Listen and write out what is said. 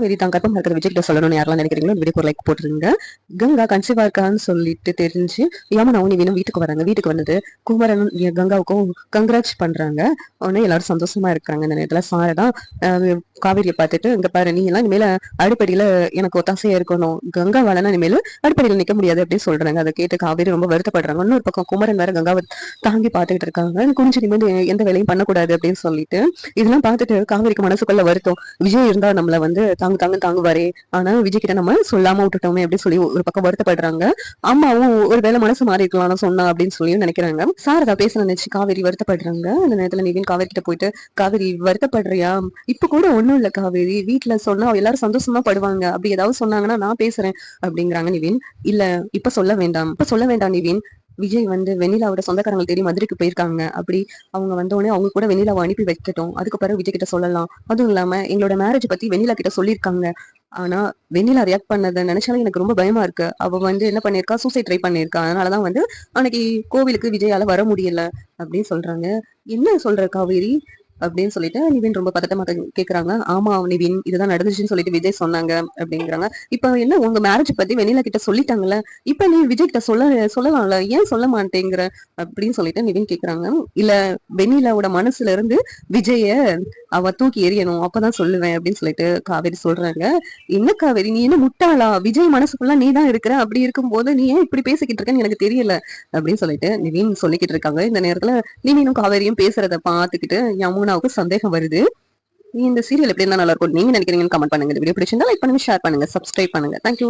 வெறி தான் கர்ப்பமா இருக்கிற விஜய் கிட்ட சொல்லணும்னு யாரெல்லாம் நினைக்கிறீங்களோ வீடியோக்கு ஒரு லைக் போட்டுருங்க. கங்கா கன்சீவா இருக்கான்னு சொல்லிட்டு தெரிஞ்சு யமுனாவும் நிவினும் வீட்டுக்கு வராங்க. வீட்டுக்கு வந்தது குமரன் கங்காவுக்கும் கங்க்ராட்ஸ் பண்றாங்க. உடனே எல்லாரும் சந்தோஷமா இருக்காங்க. இந்த நேரத்துல சாரதா காவேரியை பார்த்துட்டு, இங்க பாரு நீ எல்லாம் இனிமேல அடிப்படையில எனக்கு ஒத்தாசையா இருக்கணும், கங்கா வேலைன்னா இனிமேல அடிப்படையில நிக்க முடியாது அப்படின்னு சொல்றாங்க. அதை கேட்டு காவேரி ரொம்ப வருத்தப்படுறாங்க. இன்னொரு பக்கம் குமரன் வேற கங்காவை தாங்கி பார்த்துக்கிட்டு இருக்காங்க. குனிஞ்சு நிமிந்து எந்த வேலையும் பண்ணக்கூடாது அப்படின்னு சொல்லிட்டு இதெல்லாம் பார்த்துட்டு காவேரிக்கு மனசுக்குள்ள வருத்தம். விஜய் இருந்தா நம்மள தாங்குவாரே, ஆனா விஜய் கிட்ட நம்ம சொல்லாம விட்டுட்டோமே அப்படின்னு சொல்லி ஒரு பக்கம் வருத்தப்படுறாங்க. அம்மாவும் ஒரு வேலை மனசு மாறி இருக்கலாம் சொன்னா அப்படின்னு சொல்லி நினைக்கிறாங்க. சாரதா பேச நினைச்சு காவேரி வருத்தப்படுறாங்க. அந்த நேரத்துல நிவின் காவேரி கிட்ட போயிட்டு, காவேரி வருத்தப்படுறியா? இப்ப கூட ஒண்ணும் இல்ல காவேரி, வீட்டுல சொன்னா எல்லாரும் சந்தோஷமா படுவாங்க, அப்படி ஏதாவது சொன்னாங்கன்னா நான் பேசுறேன் அப்படிங்கிறாங்க நிவின். இல்ல இப்ப சொல்ல வேண்டாம் நிவின். விஜய் வெண்ணிலாவோட சொந்தக்காரங்களை தேடி மதுரைக்கு போயிருக்காங்க. அப்படி அவங்க வந்தோடனே அவங்க கூட வெண்ணிலாவை அனுப்பி வைக்கட்டும், அதுக்கப்புறம் விஜய் கிட்ட சொல்லலாம். அதுவும் இல்லாம எங்களோட மேரேஜ் பத்தி வெண்ணிலா கிட்ட சொல்லியிருக்காங்க. ஆனா வெண்ணிலா ரியாக்ட் பண்ணதை நினைச்சாலும் எனக்கு ரொம்ப பயமா இருக்கு. அவ என்ன பண்ணிருக்கா, சூசைட் ட்ரை பண்ணிருக்கா. அதனாலதான் அன்னைக்கு கோவிலுக்கு விஜயால வர முடியல அப்படின்னு சொல்றாங்க. என்ன சொல்ற காவேரி அப்படின்னு சொல்லிட்டு நிவின் ரொம்ப பதட்டமா கேக்குறாங்க. ஆமா நிவின், இதுதான் நடந்துச்சுன்னு சொல்லிட்டு விஜய் சொன்னாங்க அப்படிங்கிறாங்க. இப்ப என்ன உங்க மேரேஜ் பத்தி வெண்ணிலா கிட்ட சொல்லிட்டாங்கல்ல, இப்ப நீ விஜய் கிட்ட சொல்லலாம்ல, ஏன் சொல்ல மாட்டேங்கிற அப்படின்னு சொல்லிட்டு நிவின் கேக்குறாங்க. இல்ல, வெண்ணிலாவோட மனசுல இருந்து விஜய அவ தூக்கி எறியணும், அப்பதான் சொல்லுவேன் அப்படின்னு சொல்லிட்டு காவேரி சொல்றாங்க. என்ன காவேரி, நீ என்ன முட்டாளா? விஜய் மனசுக்குள்ள நீ தான் இருக்கிற, அப்படி இருக்கும்போது நீ ஏன் இப்படி பேசிக்கிட்டு இருக்கன்னு எனக்கு தெரியல அப்படின்னு சொல்லிட்டு நிவின் சொல்லிக்கிட்டு இருக்காங்க. இந்த நேரத்துல நிவினும் காவேரியும் பேசுறத பாத்துக்கிட்டு யமுனாவுக்கு சந்தேகம் வருது. இந்த சீரியல் எப்படி இருந்தா நல்லா இருக்கும் நீங்க நினைக்கிறீங்கன்னு கமெண்ட் பண்ணுங்க. இந்த வீடியோ பிடிச்சிருந்தா லைக் பண்ணுங்க, ஷேர் பண்ணுங்க, சப்ஸ்கிரைப் பண்ணுங்க. தேங்க்யூ.